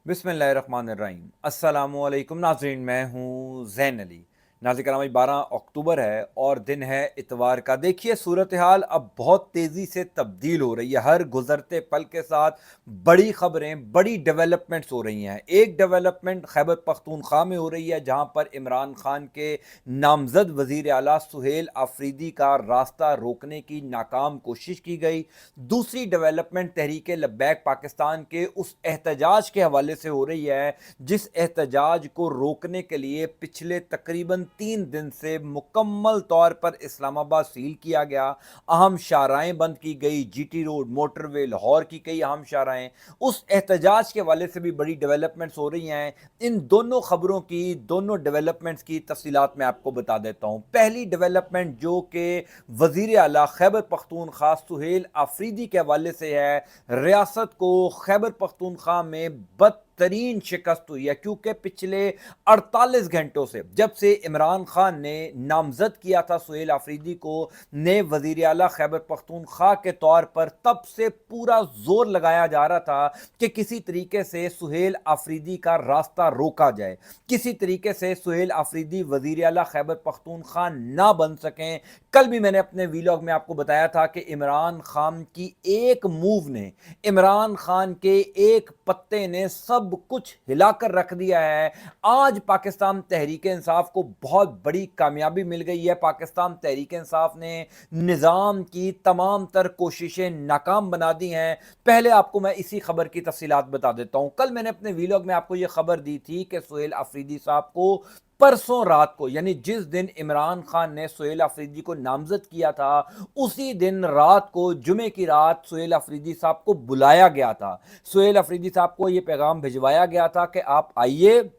बिस्मिल्लाहिर्रहमानिर्रहीम। अस्सलामुअलैकुम नाज़रीन, मैं हूँ ज़ैन अली। नाज़रीन कराम, आज 12 अक्टूबर है और दिन है इतवार का। देखिए, सूरत हाल अब बहुत तेज़ी से तब्दील हो रही है। हर गुज़रते पल के साथ बड़ी ख़बरें, बड़ी डेवलपमेंट्स हो रही हैं। एक डेवलपमेंट खैबर पख्तूनख्वा में हो रही है, जहाँ पर इमरान खान के नामज़द वज़ीर आला सुहेल आफरीदी का रास्ता रोकने की नाकाम कोशिश की गई। दूसरी डेवलपमेंट तहरीक लब्बैक पाकिस्तान के उस एहतजाज के हवाले से हो रही है, जिस एहतजाज को रोकने के लिए पिछले तकरीबन 3 दिन से मुकम्मल तौर पर इस्लामाबाद सील किया गया। अहम शाहराएं बंद की गई, जीटी रोड, मोटरवे, लाहौर की कई अहम शाहराएं। उस एहतजाज के हवाले से भी बड़ी डेवलपमेंट्स हो रही हैं। इन दोनों खबरों की, दोनों डेवलपमेंट्स की तफसीलात मैं आपको बता देता हूं। पहली डेवलपमेंट जो कि वजीर आला खैबर पख्तूनख्वा सुहेल आफरीदी के हवाले से है, रियासत को खैबर पख्तूनख्वा में बदतरीन शिकस्त हुई है, क्योंकि पिछले 48 घंटों से, जब से इमरान खान ने नामजद किया था सुहेल आफरीदी को नए वजीर आला खैबर पख्तूनख्वा के तौर पर, तब से पूरा जोर लगाया जा रहा था कि किसी तरीके से सुहेल आफरीदी का रास्ता रोका जाए, किसी तरीके से सुहेल आफरीदी वजीर आला खैबर पख्तूनख्वा ना बन सकें। कल भी मैंने अपने वीलॉग में आपको बताया था कि इमरान खान की एक मूव ने, इमरान खान के एक पत्ते ने सब कुछ हिलाकर रख दिया है। आज पाकिस्तान तहरीक इंसाफ को बहुत बड़ी कामयाबी मिल गई है। पाकिस्तान तहरीक इंसाफ ने निज़ाम की तमाम तर कोशिशें नाकाम बना दी हैं। पहले आपको मैं इसी खबर की तफसीलात बता देता हूं। कल मैंने अपने वीलॉग में आपको यह खबर दी थी कि सुहेल आफरीदी साहब को परसों रात को, यानी जिस दिन इमरान खान ने सुहेल आफरीदी को नामजद किया था, उसी दिन रात को, जुमे की रात, सुहेल आफरीदी साहब को बुलाया गया था। सुहेल आफरीदी साहब को यह पैगाम भिजवाया गया था कि आप आइए,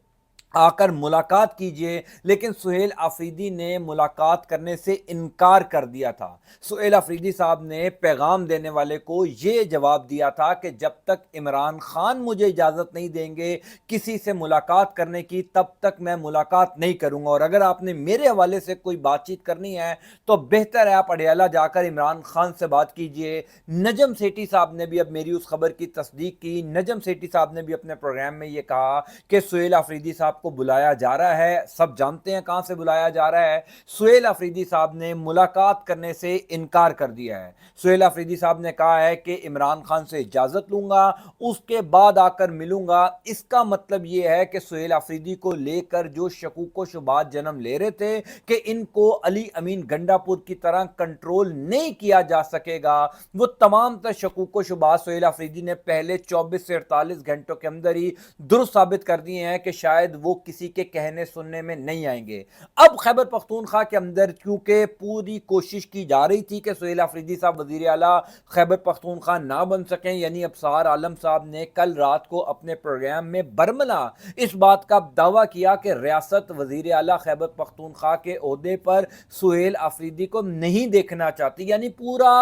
आकर मुलाकात कीजिए, लेकिन सुहेल आफरीदी ने मुलाकात करने से इनकार कर दिया था। सुहेल आफरीदी साहब ने पैगाम देने वाले को यह जवाब दिया था कि जब तक इमरान खान मुझे इजाज़त नहीं देंगे किसी से मुलाकात करने की, तब तक मैं मुलाकात नहीं करूंगा, और अगर आपने मेरे हवाले से कोई बातचीत करनी है तो बेहतर है आप अडयाला जाकर इमरान खान से बात कीजिए। नजम सेठी साहब ने भी अब मेरी उस खबर की तस्दीक की। नजम सेठी साहब ने भी अपने प्रोग्राम में यह कहा कि सुहेल आफरीदी साहब को बुलाया जा रहा है। सब जानते हैं कहां से बुलाया जा रहा है। सुहेल आफरीदी साहब ने मुलाकात करने से इनकार कर दिया है। सुहेल आफरीदी साहब ने कहा है कि इमरान खान से इजाजत लूंगा, उसके बाद आकर मिलूंगा। इसका मतलब यह है कि सुहेल आफरीदी को लेकर जो शकूक शुबात जन्म ले रहे थे कि इनको अली अमीन गंडापुर की तरह कंट्रोल नहीं किया जा सकेगा, वो तमाम तर शकूक शुबात सुहेल आफरीदी ने पहले 24 से 48 घंटों के अंदर ही दुरुस्त साबित कर दिए हैं कि शायद वो किसी के कहने सुनने में नहीं आएंगे। अब खैबर पख्तूनख्वा के अंदर क्योंकि पूरी कोशिश की जा रही थी कि सुहेल आफरीदी साहब वजीर आला खैबर पख्तूनख्वा ना बन सकें, यानी अबसार आलम साहब ने कल रात को अपने प्रोग्राम में बरमला इस बात का दावा किया कि रियासत वजीर आला खैबर पख्तूनख्वा के ओहदे पर सुहेल आफरीदी को नहीं देखना चाहती। यानी पूरा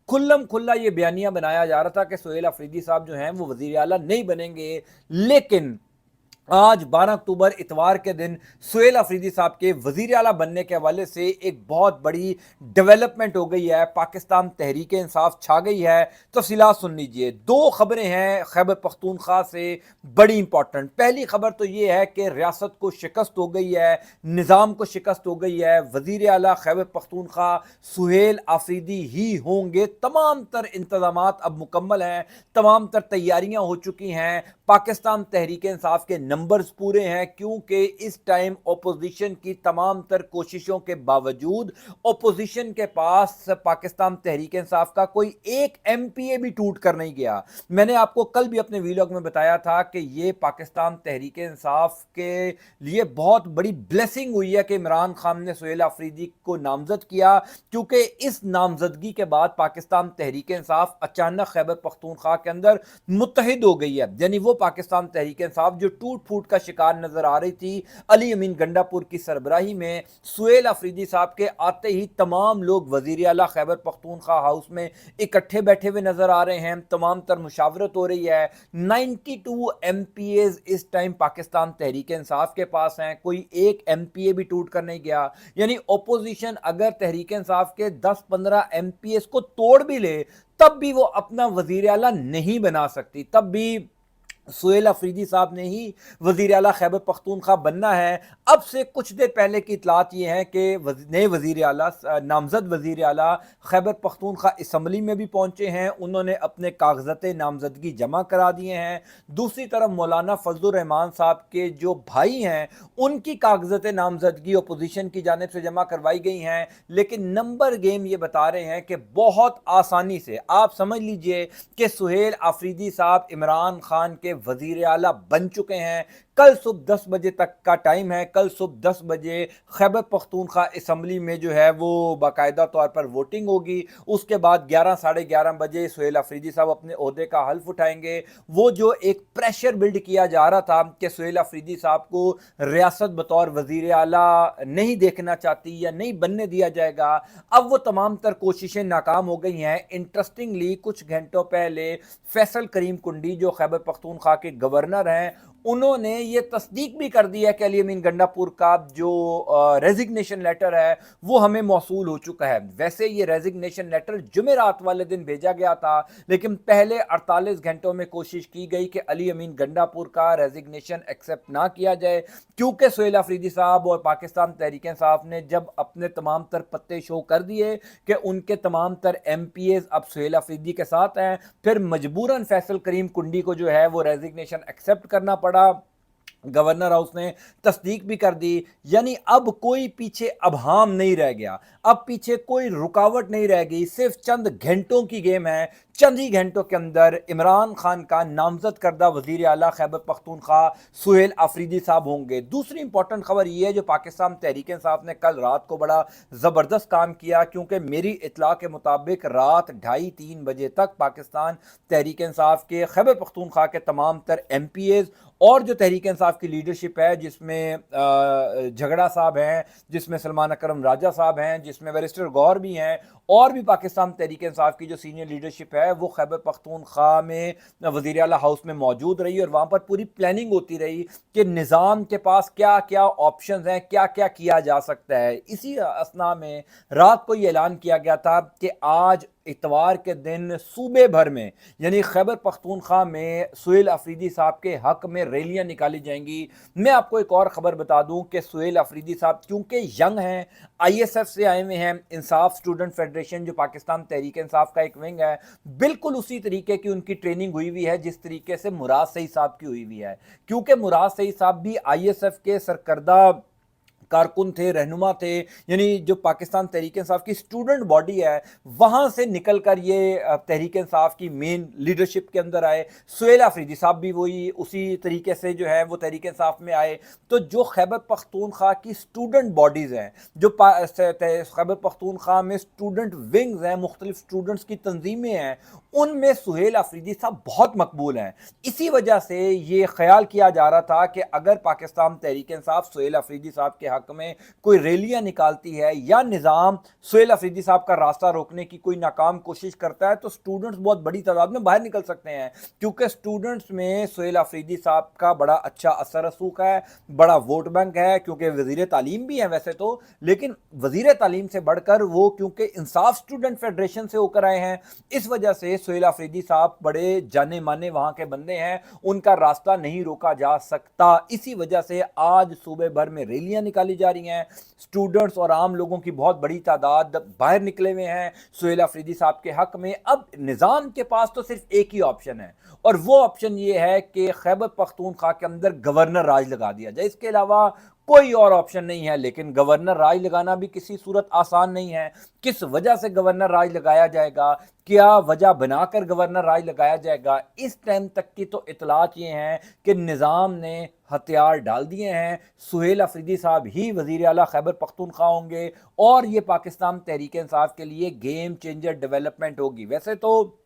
खुल्लम खुल्ला ये बयानिया बनाया जा रहा था कि सुहेल आफरीदी साहब जो हैं वो वजीर आला नहीं बनेंगे। लेकिन आज 12 अक्टूबर इतवार के दिन सुहेल आफरीदी साहब के वजीर आला बनने के हवाले से एक बहुत बड़ी डेवलपमेंट हो गई है। पाकिस्तान तहरीक इंसाफ छा गई है। तफसीलात सुन लीजिए। दो खबरें हैं खैबर पख्तूनख्वा से बड़ी इंपॉर्टेंट। पहली खबर तो ये है कि रियासत को शिकस्त हो गई है, निज़ाम को शिकस्त हो गई है। वजीर आला खैबर पख्तूनख्वा सुहेल आफरीदी ही होंगे। तमाम तर इंतजामात अब मुकम्मल हैं, तमाम तर तैयारियां हो चुकी हैं। पाकिस्तान तहरीक इंसाफ के नंबर्स पूरे हैं, क्योंकि इस टाइम ओपोजिशन की तमाम तर कोशिशों के बावजूद ओपोजिशन के पास पाकिस्तान तहरीक इंसाफ का कोई एक एमपीए भी टूट कर नहीं गया। मैंने आपको कल भी अपने वीलॉग में बताया था कि ये पाकिस्तान तहरीक इंसाफ के लिए बहुत बड़ी ब्लेसिंग हुई है कि इमरान खान ने सुहेल आफरीदी को नामजद किया, क्योंकि इस नामजदगी के बाद पाकिस्तान तहरीक इंसाफ अचानक खैबर पख्तूनख्वा के अंदर मुत्तहिद हो गई है। यानी वो पाकिस्तान तहरीक इंसाफ जो टूट फूट का शिकार नजर आ रही थी अली अमीन गंडापुर की सरबराही में, सुहेल आफरीदी साहब के आते ही तमाम लोग वजीर आला खैबर पख्तूनख्वा हाउस में इकट्ठे बैठे हुए नजर आ रहे हैं। तमाम तर मुशावरत हो रही है। 92 एमपीएज इस टाइम पाकिस्तान तहरीक इंसाफ के पास हैं, कोई एक एमपीए भी टूट कर नहीं गया। यानी ओपोजिशन अगर तहरीक इंसाफ के 10-15 एमपीएस को तोड़ भी ले, तब भी वो अपना वजीर आला नहीं बना सकती। तब भी सुहेल अफरीदी साहब ने ही वज़ीर आला खैबर पख्तूनख्वा बनना है। अब से कुछ देर पहले की इतलात ये हैं कि नए वज़ीर आला नामज़द वज़ीर आला खैबर पख्तूनख्वा असम्बली में भी पहुँचे हैं, उन्होंने अपने कागज़ात नामज़दगी जमा करा दिए हैं। दूसरी तरफ मौलाना फजलुर रहमान साहब के जो भाई हैं, उनकी कागज़ात नामज़दगी अपोजिशन की जानिब से जमा करवाई गई हैं, लेकिन नंबर गेम ये बता रहे हैं कि बहुत आसानी से आप समझ लीजिए कि सुहेल अफरीदी साहब इमरान खान के वजीर आला बन चुके हैं। कल सुबह 10 बजे तक का टाइम है। कल सुबह 10 बजे खैबर पख्तूनख्वा असम्बली में जो है वो बाकायदा तौर पर वोटिंग होगी। उसके बाद 11 साढ़े 11 बजे सुहेल अफरीदी साहब अपने ओहदे का हल्फ उठाएंगे। वो जो एक प्रेशर बिल्ड किया जा रहा था कि सुहेल अफरीदी साहब को रियासत बतौर वजीर आला नहीं देखना चाहती या नहीं बनने दिया जाएगा, अब वो तमाम तर कोशिशें नाकाम हो गई हैं। इंटरेस्टिंगली कुछ घंटों पहले फैसल करीम कुंडी जो खैबर पख्तूनख्वा के गवर्नर हैं, उन्होंने ये तस्दीक भी कर दी है कि अली अमीन गंडापुर का जो रेजिग्नेशन लेटर है वो हमें मौसूल हो चुका है। वैसे ये रेजिग्नेशन लेटर जुमेरात वाले दिन भेजा गया था, लेकिन पहले 48 घंटों में कोशिश की गई कि अली अमीन गंडापुर का रेजिग्नेशन एक्सेप्ट ना किया जाए, क्योंकि सुहेल अफरीदी साहब और पाकिस्तान तहरीक इंसाफ ने जब अपने तमाम तर पत्ते शो कर दिए कि उनके तमाम तर MPAs अब सुहेल अफरीदी के साथ हैं, फिर मजबूरन फैसल करीम कुंडी को जो है वो रेजिग्नेशन एक्सेप्ट करना पड़ा। गवर्नर हाउस ने तस्दीक भी कर दी। यानी अब कोई पीछे अबहाम नहीं रह गया, अब पीछे कोई रुकावट नहीं रह गई। सिर्फ चंद घंटों की गेम है। चंद ही घंटों के अंदर इमरान खान का नामजद करदा वजीर आला खैबर पख्तूनख्वा सुहेल अफरीदी साहब होंगे। दूसरी इंपॉर्टेंट खबर यह है जो पाकिस्तान तहरीक इंसाफ ने कल रात को बड़ा ज़बरदस्त काम किया, क्योंकि मेरी इतला के मुताबिक रात 2:30-3 बजे तक पाकिस्तान तहरीक इंसाफ के खैबर पख्तूनख्वा के तमाम तर MPAs और जो तहरीक इंसाफ की लीडरशिप है, जिसमें झगड़ा साहब हैं, जिसमें सलमान अकरम राजा साहब हैं, जिसमें बैरिस्टर गौर भी हैं, और भी पाकिस्तान तहरीक इंसाफ की जो सीनियर लीडरशिप है वो खैबर पख्तूनख्वा में वज़ीर आला हाउस में मौजूद रही और वहाँ पर पूरी प्लानिंग होती रही कि निज़ाम के पास क्या क्या ऑप्शंस हैं, क्या क्या किया जा सकता है। इसी असना में रात को ये ऐलान किया गया था कि आज इतवार के दिन सूबे भर में यानी खैबर पख्तूनख्वा में सुहेल अफरीदी साहब के हक में रैलियां निकाली जाएंगी। मैं आपको एक और ख़बर बता दूं कि सुहेल अफरीदी साहब क्योंकि यंग हैं, ISF से आए हुए हैं, इंसाफ स्टूडेंट फेडरेशन जो पाकिस्तान तहरीक इंसाफ का एक विंग है, बिल्कुल उसी तरीके की उनकी ट्रेनिंग हुई हुई है जिस तरीके से मुराद सईद साहब की हुई हुई है, क्योंकि मुराद सईद साहब भी ISF के सरकर्दा कारकुन थे, रहनुमा थे। यानी जो पाकिस्तान तहरीक इंसाफ की स्टूडेंट बॉडी है वहाँ से निकल कर ये तहरीक इंसाफ की मेन लीडरशिप के अंदर आए। सुहेल अफरीदी साहब भी वही उसी तरीके से जो है वो तहरीक इंसाफ में आए। तो जो खैबर पख्तूनख्वा की स्टूडेंट बॉडीज़ हैं, जो खैबर पख्तूनख्वा में स्टूडेंट विंग्स हैं, मुख्तलिफ स्टूडेंट्स की तंजीमें हैं, उनमें सुहेल अफरीदी साहब बहुत मकबूल हैं। इसी वजह से ये ख्याल किया जा रहा था कि अगर पाकिस्तान तहरीक इंसाफ सुहेल अफरीदी साहब के हक में कोई रैलियां निकालती है या निज़ाम सुहेल अफरीदी साहब का रास्ता रोकने की कोई नाकाम कोशिश करता है, तो स्टूडेंट्स बहुत बड़ी तादाद में बाहर निकल सकते हैं, क्योंकि स्टूडेंट्स में सुहेल अफरीदी साहब का बड़ा अच्छा असर रसूख है, बड़ा वोट बैंक है, क्योंकि वज़ीर तालीम भी हैं वैसे तो, लेकिन वज़ीर तालीम से बढ़कर वो क्योंकि इंसाफ स्टूडेंट फेडरेशन से होकर आए हैं, इस वजह से सुहेल अफरीदी साहब बड़े जाने माने वहाँ के बंदे हैं, उनका रास्ता नहीं रोका जा सकता। इसी वजह से आज सूबे भर में रैलियां निकाली जा रही हैं, स्टूडेंट्स और आम लोगों की बहुत बड़ी तादाद बाहर निकले हुए हैं सुहेल अफरीदी साहब के हक में। अब निज़ाम के पास तो सिर्फ एक ही ऑप्शन है, और वो ऑप्शन ये है कि खैबर पख्तूनख्वा के अंदर गवर्नर राज लगा दिया जाए, इसके अलावा कोई और ऑप्शन नहीं है। लेकिन गवर्नर राज लगाना भी किसी सूरत आसान नहीं है। किस वजह से गवर्नर राज लगाया जाएगा, क्या वजह बनाकर गवर्नर राज लगाया जाएगा, इस टाइम तक की तो इतलात ये हैं कि निज़ाम ने हथियार डाल दिए हैं, सुहेल अफरीदी साहब ही वज़ीर आला खैबर पख्तूनख्वा होंगे और ये पाकिस्तान तहरीक इंसाफ के लिए गेम चेंजर डेवलपमेंट होगी। वैसे तो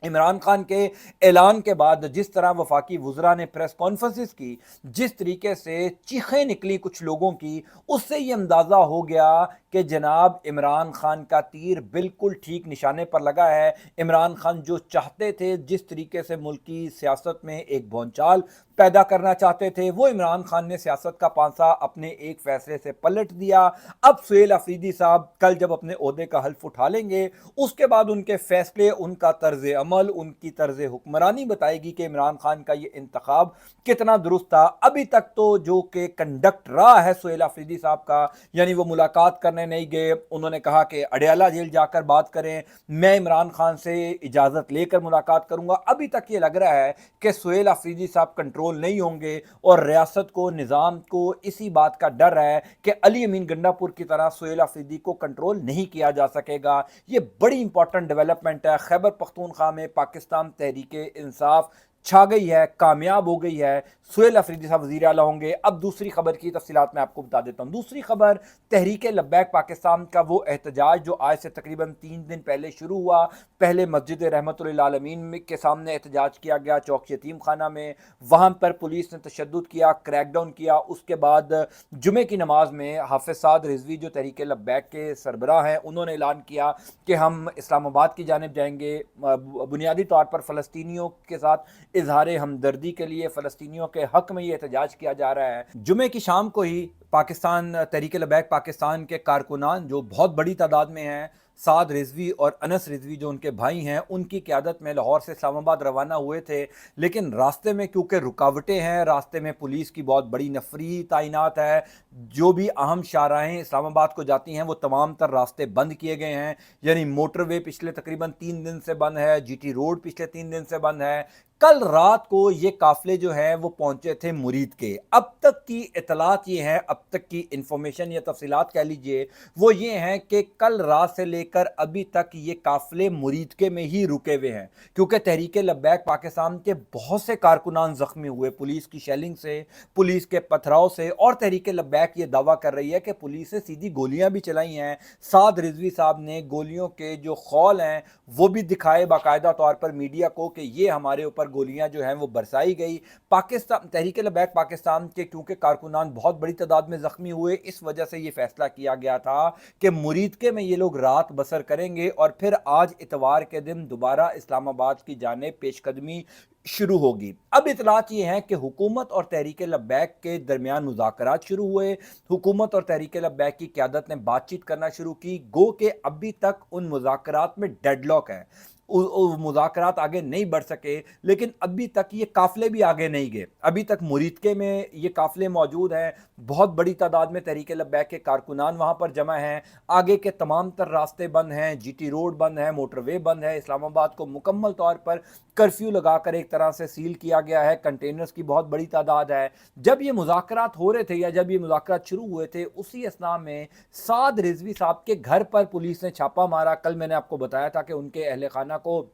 इमरान खान के ऐलान के बाद जिस तरह वफाकी वज़रा ने प्रेस कॉन्फ्रेंसिस की, जिस तरीके से चीखें निकली कुछ लोगों की, उससे ये अंदाज़ा हो गया कि जनाब इमरान खान का तीर बिल्कुल ठीक निशाने पर लगा है। इमरान खान जो चाहते थे, जिस तरीके से मुल्क की सियासत में एक भौचाल पैदा करना चाहते थे, वो इमरान खान ने सियासत का पांसा अपने एक फैसले से पलट दिया। अब सुहेल अफरीदी साहब कल जब अपने ओहदे का हल्फ उठा लेंगे, उसके बाद उनके फैसले, उनका तर्ज अमल, उनकी तर्ज हुक्मरानी बताएगी कि इमरान खान का ये इंतखाब कितना दुरुस्त था। अभी तक तो जो कि कंडक्ट रहा है सुहेल अफरीदी साहब का, यानी वो मुलाकात करने नहीं गए, उन्होंने कहा कि अडयाला जेल जाकर बात करें, मैं इमरान खान से इजाज़त लेकर मुलाकात करूंगा। अभी तक ये लग रहा है कि सुहेल अफरीदी साहब कंट्रोल नहीं होंगे और रियासत को, निज़ाम को इसी बात का डर है कि अली अमीन गंडापुर की तरह सुहेल अफरीदी को कंट्रोल नहीं किया जा सकेगा। ये बड़ी इंपॉर्टेंट डेवलपमेंट है। खैबर पख्तूनख्वा में पाकिस्तान तहरीक इंसाफ छा गई है, कामयाब हो गई है। सुहेल अफरीदी साहब वज़ीर आला होंगे। अब दूसरी खबर की तफसीलात मैं आपको बता देता हूँ। दूसरी खबर, तहरीक लब्बैक पाकिस्तान का वो एहतजाज जो आज से तकरीबन 3 दिन पहले शुरू हुआ। पहले मस्जिद रहमतुल्लिल आलमीन के सामने एहतजाज किया गया, चौक यतीम खाना में, वहाँ पर पुलिस ने तशद्दुद किया, क्रैकडाउन किया। उसके बाद जुमे की नमाज में हाफिज साद रिजवी जो तहरीक लब्बैक के सरबराह हैं, उन्होंने ऐलान किया कि हम इस्लामाबाद की जानिब जाएंगे, बुनियादी तौर पर फ़लस्तीनियों के साथ इजहार हमदर्दी के लिए, फ़लस्तीनियों के हक में ये एहतजाज किया जा रहा है। जुमे की शाम को ही पाकिस्तान तहरीक लब्बैक पाकिस्तान के कारकुनान जो बहुत बड़ी तादाद में हैं, साद रिजवी और अनस रिजवी जो उनके भाई हैं, उनकी क़यादत में लाहौर से इस्लामाबाद रवाना हुए थे। लेकिन रास्ते में क्योंकि रुकावटें हैं, रास्ते में पुलिस की बहुत बड़ी नफरी तैनात है, जो भी अहम शाहराहें इस्लामाबाद को जाती हैं वो तमाम तर रास्ते बंद किए गए हैं। यानी मोटरवे पिछले तकरीबन 3 दिन से बंद है, जीटी रोड पिछले 3 दिन से बंद है। कल रात को ये काफिले जो हैं वो पहुंचे थे मुरीद के। अब तक की इतलात ये हैं, अब तक की इंफॉर्मेशन या तफसीलात कह लीजिए, वो ये हैं कि कल रात से लेकर अभी तक ये काफिले मुरीद के में ही रुके हुए हैं, क्योंकि तहरीक लब्बैक पाकिस्तान के बहुत से कारकुनान जख्मी हुए पुलिस की शेलिंग से, पुलिस के पथराव से। और तहरीक लब्बैक ये दावा कर रही है कि पुलिस ने सीधी गोलियां भी चलाई हैं। साद रिजवी साहब ने गोलियों के जो खौल हैं वो भी दिखाए बाकायदा तौर पर मीडिया को कि ये हमारे ऊपर गोलियां जो हैं वो बरसाई गई। पाकिस्तान तहरीक लब्बैक पाकिस्तान के क्योंकि कारकुनान बहुत बड़ी तादाद में जख्मी हुए, इस वजह से ये फैसला किया गया था कि मुरीदके में ये लोग रात बसर करेंगे और फिर आज इतवार के दिन दोबारा इस्लामाबाद की जानिब पेशकदमी शुरू होगी। अब इतलात ये हैं कि हुकूमत और तहरीक लब्बैक के दरमियान मुज़ाकरात शुरू हुए। हुकूमत और तहरीक लब्बैक की क़यादत ने बातचीत करना शुरू की। गो के अभी तक उन मुज़ाकरात में डेडलॉक है, मुज़ाकरात आगे नहीं बढ़ सके। लेकिन अभी तक ये काफ़िले भी आगे नहीं गए। अभी तक मुरीदके में ये काफ़िले मौजूद हैं, बहुत बड़ी तादाद में तहरीक लब्बैक के कारकुनान वहाँ पर जमा हैं। आगे के तमाम तर रास्ते बंद हैं, जीटी रोड बंद है, मोटरवे बंद है। इस्लामाबाद को मुकम्मल तौर पर कर्फ्यू लगाकर एक तरह से सील किया गया है। कंटेनर्स की बहुत बड़ी तादाद है। जब ये मुज़ाकरात हो रहे थे या जब ये मुज़ाकरात शुरू हुए थे, उसी असना में साद रिजवी साहब के घर पर पुलिस ने छापा मारा। कल मैंने आपको बताया था कि उनके अहल खाना को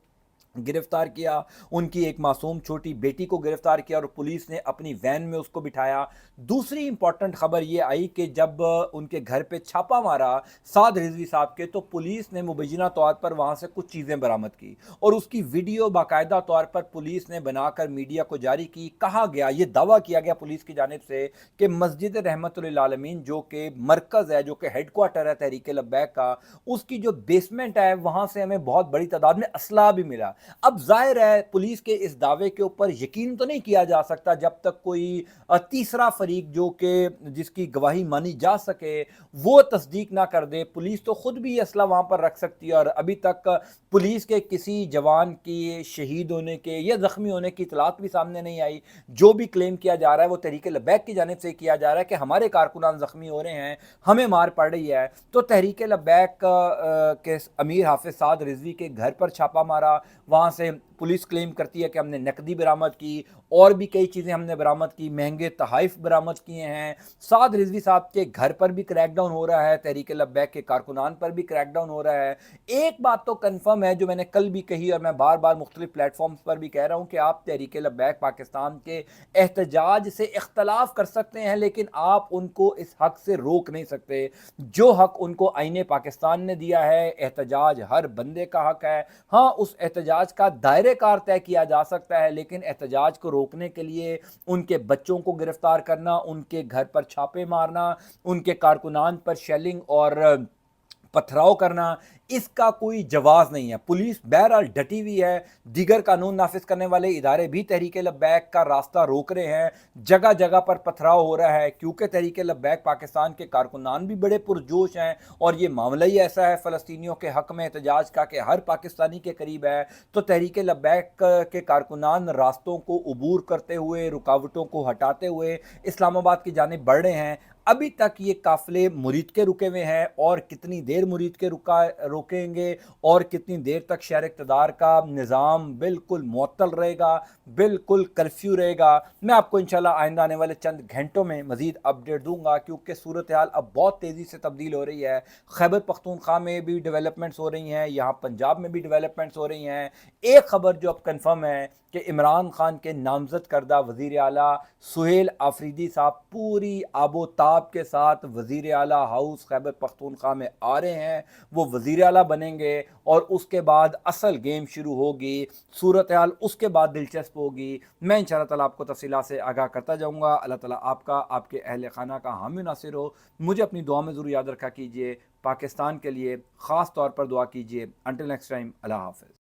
गिरफ्तार किया, उनकी एक मासूम छोटी बेटी को गिरफ्तार किया और पुलिस ने अपनी वैन में उसको बिठाया। दूसरी इंपॉर्टेंट खबर ये आई कि जब उनके घर पे छापा मारा साद रिजवी साहब के, तो पुलिस ने मुबैना तौर पर वहाँ से कुछ चीज़ें बरामद की और उसकी वीडियो बाकायदा तौर पर पुलिस ने बनाकर मीडिया को जारी की। कहा गया, ये दावा किया गया पुलिस की जानिब से कि मस्जिद रहमतुल्लिल आलमीन जो कि मरकज़ है, जो कि हेडक्वार्टर है तहरीक लब्बैक का, उसकी जो बेसमेंट है वहाँ से हमें बहुत बड़ी तादाद में असला भी मिला। अब जाहिर है पुलिस के इस दावे के ऊपर यकीन तो नहीं किया जा सकता जब तक कोई तीसरा फरीक जो कि जिसकी गवाही मानी जा सके वो तस्दीक ना कर दे। पुलिस तो खुद भी असला वहाँ पर रख सकती है और अभी तक पुलिस के किसी जवान की शहीद होने के या ज़ख्मी होने की इतलात भी सामने नहीं आई। जो भी क्लेम किया जा रहा है वो तहरीक लब्बैक की जानिब से किया जा रहा है कि हमारे कारकुनान ज़ख्मी हो रहे हैं, हमें मार पड़ रही है। तो तहरीक लब्बैक के अमीर हाफिज साद रिजवी के घर पर छापा मारा। वहाँ से पुलिस क्लेम करती है कि हमने नकदी बरामद की और भी कई चीज़ें हमने बरामद की, महंगे तहाइफ बरामद किए हैं। साद रिजवी साहब के घर पर भी क्रैकडाउन हो रहा है, तहरीक लब्बैक के कारकुनान पर भी क्रैकडाउन हो रहा है। एक बात तो कन्फर्म है जो मैंने कल भी कही और मैं बार बार मुख्तलिफ प्लेटफॉर्म्स पर भी कह रहा हूँ कि आप तहरीक लब्बैक पाकिस्तान के एहतजाज से इख्तलाफ कर सकते हैं, लेकिन आप उनको इस हक से रोक नहीं सकते जो हक उनको आईने पाकिस्तान ने दिया है। एहतजाज हर बंदे का हक है। हाँ, उस एहतजाज का दायरे कार तय किया जा सकता है, लेकिन एहतजाज को रोकने के लिए उनके बच्चों को गिरफ्तार करना, उनके घर पर छापे मारना, उनके कारकुनान पर शेलिंग और पथराव करना, इसका कोई जवाज़ नहीं है। पुलिस बहरहाल डटी हुई है, दीगर कानून नाफिज करने वाले इदारे भी तहरीक लब्बैक का रास्ता रोक रहे हैं, जगह जगह पर पथराव हो रहा है, क्योंकि तहरीक लब्बैक पाकिस्तान के कारकुनान भी बड़े पुरजोश हैं और ये मामला ही ऐसा है फ़लस्तीनियों के हक़ में एहतजाज का कि हर पाकिस्तानी के करीब है। तो तहरीक लब्बैक के कारकुनान रास्तों को अबूर करते हुए, रुकावटों को हटाते हुए इस्लामाबाद की जानिब बढ़ रहे हैं। अभी तक ये काफ़िले मुरीद के रुके हुए हैं और कितनी देर मुरीद के रोकेंगे और कितनी देर तक शहर इक़्तिदार का निज़ाम बिल्कुल मुअत्तल रहेगा, बिल्कुल कर्फ्यू रहेगा, मैं आपको इंशाल्लाह आइंदा आने वाले चंद घंटों में मज़ीद अपडेट दूंगा, क्योंकि सूरत हाल अब बहुत तेज़ी से तब्दील हो रही है। खैबर पख्तूनख्वा में भी डेवलपमेंट्स हो रही हैं, यहाँ पंजाब में भी डेवलपमेंट्स हो रही हैं। एक खबर जो अब कन्फर्म है कि इमरान खान के नामजद करदा वज़ीर आला सुहेल आफरीदी साहब पूरी आबोताब के साथ वज़ीर आला हाउस खैबर पख्तूनख्वा में आ रहे हैं। वो वज़ीर आला बनेंगे और उसके बाद असल गेम शुरू होगी, सूरत हाल उसके बाद दिलचस्प होगी। मैं इंशाअल्लाह ताला आपको तफसीलात से आगाह करता जाऊँगा। अल्लाह ताला आपका, आपके अहल खाना का हामी नासिर हो। मुझे अपनी दुआ में ज़रूर याद रखा कीजिए। पाकिस्तान के लिए ख़ास तौर पर दुआ कीजिए। अंटिल नेक्स्ट टाइम, अल्लाह हाफ़िज़।